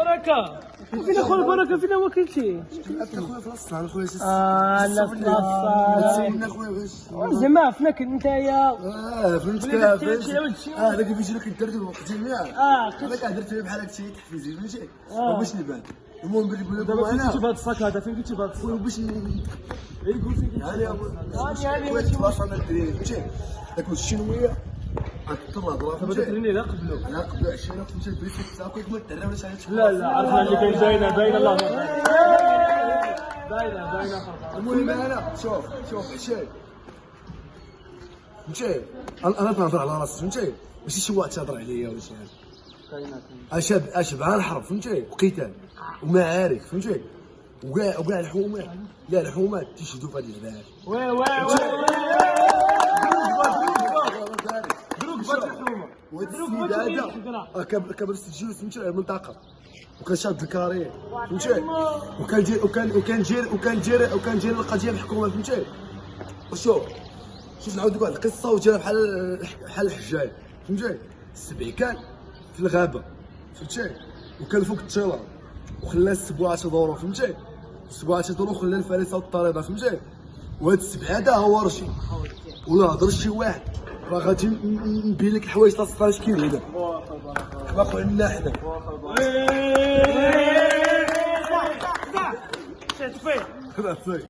البركه فين اخو البركه فين هو كلشي اخويا في الصحة اخويا لا في تسولنا اخويا باش زعما عرفناك نتايا فهمتك كيفاش هذاك اللي بيجي لك الدرب وقت الجميع هذاك درت فيه بحال هادشي تحفيزي فهمتي باش نبان المهم بلي نقول لكم انا كنتي بهذا الصاك هذا فين كنتي بهذا الصاك باش يقول فين يعني خويا باش انا الدراري فهمتي داك الشنويه غتطلع الهضره دابا تريني لا قبلو انا قبل 20 فهمتي البريد تاعك ما الدراري ولا شي لا عرفنا اللي كاين باينه الله باينه المهم انا شوف هشام فهمتي انا تنهضر على راسي فهمتي ماشي شي واحد تهضر عليا ولا شي حاجه اشبع الحرب فهمتي وقتال ومعارك فهمتي وكاع الحومات تيشدوا في هذه العباد وهاد السيد هذا كبر السجل فهمتي على المنطقه وكان شاد الكارير فهمتي وكان جاي القضيه الحكومه فهمتي شوف نعاود لك واحد القصه وجا بحال الحجاج فهمتي السبع كان في الغابه فهمتي وكان فوق التيران وخلى السبعه تدوروا فهمتي السبعه تدوروا خلى الفريسه والطريده فهمتي وهاد السبع هذا هو رشيد ولا هضر شي واحد راه غادي نبين لك الحوايج تاع 16 كيلو هذا ما قلنا حنا